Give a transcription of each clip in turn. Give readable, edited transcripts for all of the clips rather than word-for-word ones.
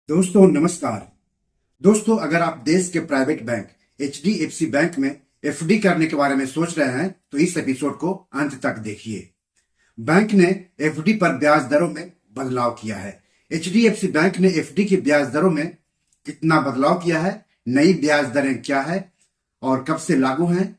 दोस्तों नमस्कार। दोस्तों अगर आप देश के प्राइवेट बैंक एचडीएफसी बैंक में एफडी करने के बारे में सोच रहे हैं तो इस एपिसोड को अंत तक देखिए। बैंक ने एफडी पर ब्याज दरों में बदलाव किया है। एचडीएफसी बैंक ने एफडी की ब्याज दरों में कितना बदलाव किया है, नई ब्याज दरें क्या है और कब से लागू हैं,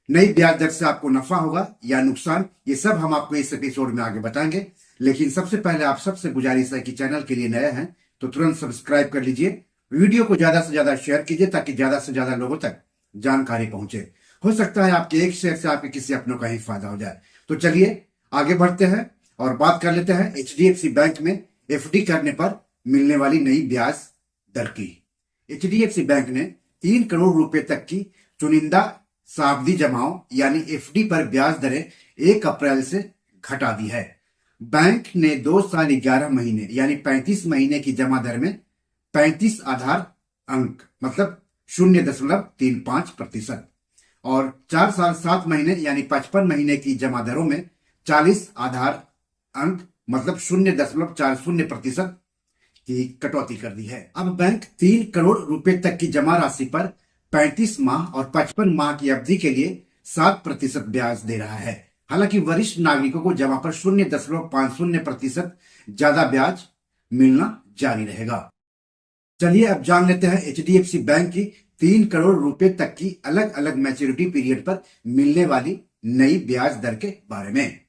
नई ब्याज दर से आपको नफा होगा या नुकसान, ये सब हम आपको इस एपिसोड में आगे बताएंगे। लेकिन सबसे पहले आप सबसे गुजारिश है कि चैनल के लिए नए हैं तो तुरंत सब्सक्राइब कर लीजिए, वीडियो को ज्यादा से ज्यादा शेयर कीजिए ताकि ज्यादा से ज्यादा लोगों तक जानकारी पहुंचे। हो सकता है आपके एक शेयर से आपके किसी अपनों का ही फायदा हो जाए। तो चलिए आगे बढ़ते हैं और बात कर लेते हैं एचडीएफसी बैंक में एफडी करने पर मिलने वाली नई ब्याज दर की। एचडीएफसी बैंक ने 3 करोड़ रुपए तक की चुनिंदा सावधि जमाओं यानी एफडी पर ब्याज दरें 1 अप्रैल से घटा दी है। बैंक ने 2 साल 11 महीने यानी 35 महीने की जमा दर में 35 आधार अंक मतलब 0.35% और 4 साल 7 महीने यानी 55 महीने की जमा दरों में 40 आधार अंक मतलब 0.40% की कटौती कर दी है। अब बैंक 3 करोड़ रुपए तक की जमा राशि पर 35 माह और 55 माह की अवधि के लिए 7% ब्याज दे रहा है। हालांकि वरिष्ठ नागरिकों को जमा पर 0.50% ज्यादा ब्याज मिलना जारी रहेगा। चलिए अब जान लेते हैं एचडीएफसी बैंक की 3 करोड़ रुपए तक की अलग अलग मैच्योरिटी पीरियड पर मिलने वाली नई ब्याज दर के बारे में,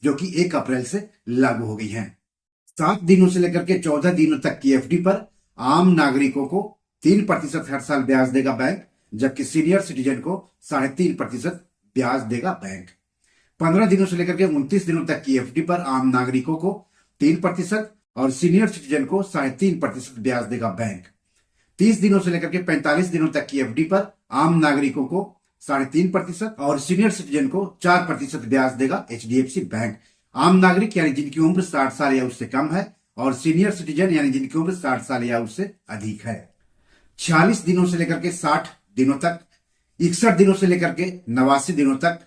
जो कि 1 अप्रैल से लागू हो गई है। 7 दिनों से लेकर के 14 दिनों तक की एफडी पर आम नागरिकों को 3% हर साल ब्याज देगा बैंक, जबकि सीनियर सिटीजन को 3.5% ब्याज देगा बैंक। 15 दिनों से लेकर के 29 दिनों तक की एफडी पर आम नागरिकों को 3% और सीनियर सिटीजन को 3.5% ब्याज देगा बैंक। 30 दिनों से लेकर के 45 दिनों तक की एफडी पर आम नागरिकों को 3.5% और सीनियर सिटीजन को 4% ब्याज देगा एचडीएफसी बैंक। आम नागरिक यानी जिनकी उम्र 60 साल या उससे कम है और सीनियर सिटीजन यानी जिनकी उम्र 60 साल या उससे अधिक है। 46 दिनों से लेकर के 60 दिनों तक, 61 दिनों से लेकर के 89 दिनों तक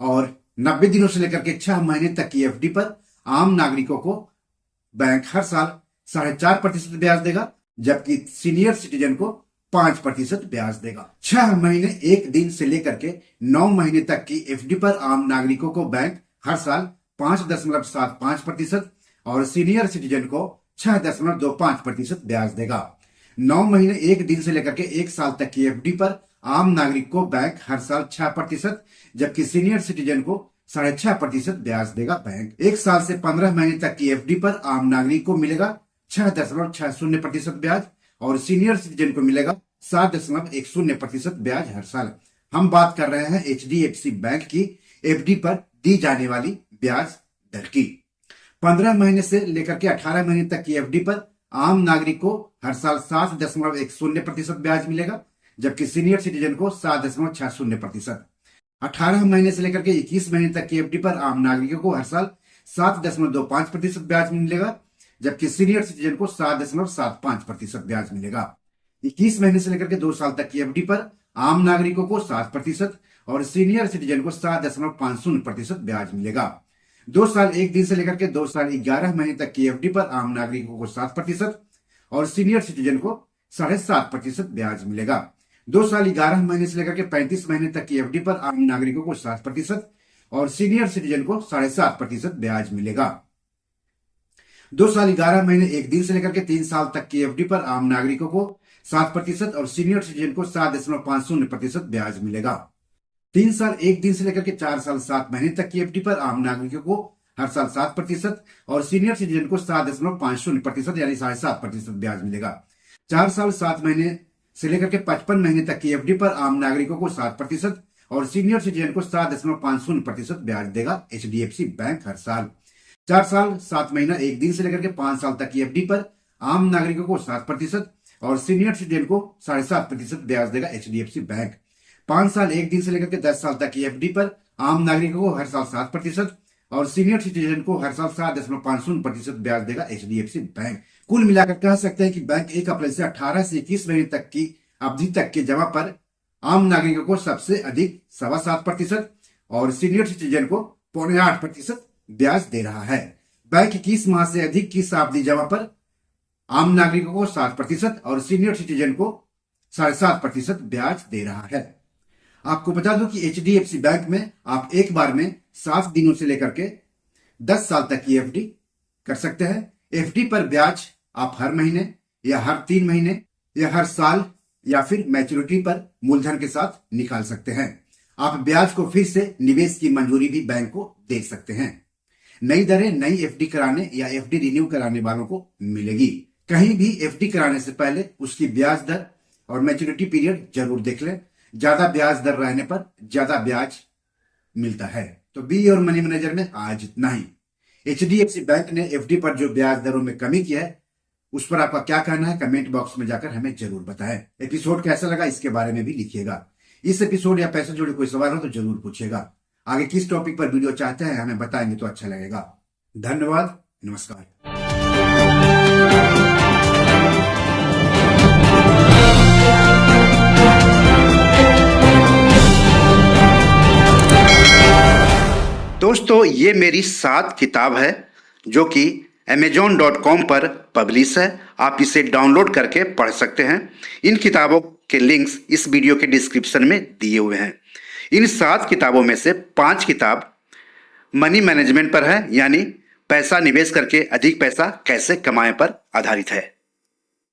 और 90 दिनों से लेकर के 6 महीने तक की एफडी पर आम नागरिकों को बैंक हर साल 4.5% ब्याज देगा, जबकि सीनियर सिटीजन को 5% ब्याज देगा। 6 महीने 1 दिन से लेकर के 9 महीने तक की एफडी पर आम नागरिकों को बैंक हर साल 5.75% और सीनियर सिटीजन को 6.25% ब्याज देगा। 9 महीने 1 दिन से लेकर के 1 साल तक की एफडी पर आम नागरिक को बैंक हर साल 6%, जबकि सीनियर सिटीजन को 6.5% ब्याज देगा बैंक। 1 साल से 15 महीने तक की एफडी पर आम नागरिक को मिलेगा 6.60% ब्याज और सीनियर सिटीजन को मिलेगा 7.10% ब्याज हर साल। हम बात कर रहे हैं एचडीएफसी बैंक की एफडी पर दी जाने वाली ब्याज दर की। 15 महीने से लेकर के 18 महीने तक की एफडी पर आम नागरिक को हर साल 7.10% ब्याज मिलेगा, जबकि सीनियर सिटीजन को 7.60%। 18 महीने से लेकर के 21 महीने तक की एफडी पर आम नागरिकों को हर साल 7.25% ब्याज मिलेगा, जबकि सीनियर सिटीजन को 7.75% ब्याज मिलेगा। 21 महीने से लेकर के 2 साल तक की एफडी पर आम नागरिकों को 7% और सीनियर सिटीजन को 7.50% ब्याज मिलेगा। 2 साल 1 दिन से लेकर के 2 साल 11 महीने तक की एफडी पर आम नागरिकों को 7% और सीनियर सिटीजन को 7.5% ब्याज मिलेगा। 2 साल 11 महीने से लेकर के 35 महीने तक की एफडी पर आम नागरिकों को 7% और सीनियर सिटीजन को 7.5% ब्याज मिलेगा। 2 साल 11 महीने 1 दिन से लेकर के 3 साल तक की एफडी पर आम नागरिकों को 7% और सीनियर सिटीजन को 7.50% ब्याज मिलेगा। 3 साल 1 दिन से लेकर के 4 साल 7 महीने तक की एफडी पर आम नागरिकों को हर साल 7% और सीनियर सिटीजन को 7.50% यानी 7.5% ब्याज मिलेगा। 4 साल 7 महीने से लेकर के 55 महीने तक की एफडी पर आम नागरिकों को 7% और सीनियर सिटीजन को 7.50% ब्याज देगा एचडीएफसी बैंक हर साल। 4 साल 7 महीना 1 दिन से लेकर के 5 साल तक की एफडी पर आम नागरिकों को 7% और सीनियर सिटीजन को 7.5% ब्याज देगा एचडीएफसी बैंक। 5 साल 1 दिन से लेकर के 10 साल तक की एफडी पर आम नागरिकों को हर साल 7% और सीनियर सिटीजन को हर साल 7.50% ब्याज देगा एचडीएफसी बैंक। कुल मिलाकर कह सकते हैं कि बैंक 1 अप्रैल से 18 से 21 महीने तक की अवधि तक के जमा पर आम नागरिकों को सबसे अधिक 7.25% और सीनियर सिटीजन को 7.25% ब्याज दे रहा है। बैंक 21 माह से अधिक की सावधि जमा पर आम नागरिकों को 7% और सीनियर सिटीजन को 7.5% ब्याज दे रहा है। आपको बता दूं कि HDFC बैंक में आप एक बार में 7 दिनों से लेकर के 10 साल तक की FD कर सकते हैं। FD पर ब्याज आप हर महीने या हर 3 महीने या हर साल या फिर मैच्योरिटी पर मूलधन के साथ निकाल सकते हैं। आप ब्याज को फिर से निवेश की मंजूरी भी बैंक को दे सकते हैं। नई दरें नई FD कराने या FD रिन्यू कराने वालों को मिलेगी। कहीं भी FD कराने से पहले उसकी ब्याज दर और मैच्योरिटी पीरियड जरूर देख लें। ज्यादा ब्याज दर रहने पर ज्यादा ब्याज मिलता है। तो बी और मनी मैनेजर में आज इतना ही। HDFC बैंक ने FD पर जो ब्याज दरों में कमी किया है उस पर आपका क्या कहना है, कमेंट बॉक्स में जाकर हमें जरूर बताएं। एपिसोड कैसा लगा इसके बारे में भी लिखिएगा। इस एपिसोड या पैसे जुड़े कोई सवाल हो तो जरूर पूछिएगा। आगे किस टॉपिक पर वीडियो चाहते हैं हमें बताएंगे तो अच्छा लगेगा। धन्यवाद, नमस्कार। दोस्तों, ये मेरी 7 किताब है जो कि amazon.com पर पब्लिश है। आप इसे डाउनलोड करके पढ़ सकते हैं। इन किताबों के लिंक्स इस वीडियो के डिस्क्रिप्शन में दिए हुए हैं। इन 7 किताबों में से 5 किताब मनी मैनेजमेंट पर है, यानी पैसा निवेश करके अधिक पैसा कैसे कमाएं पर आधारित है।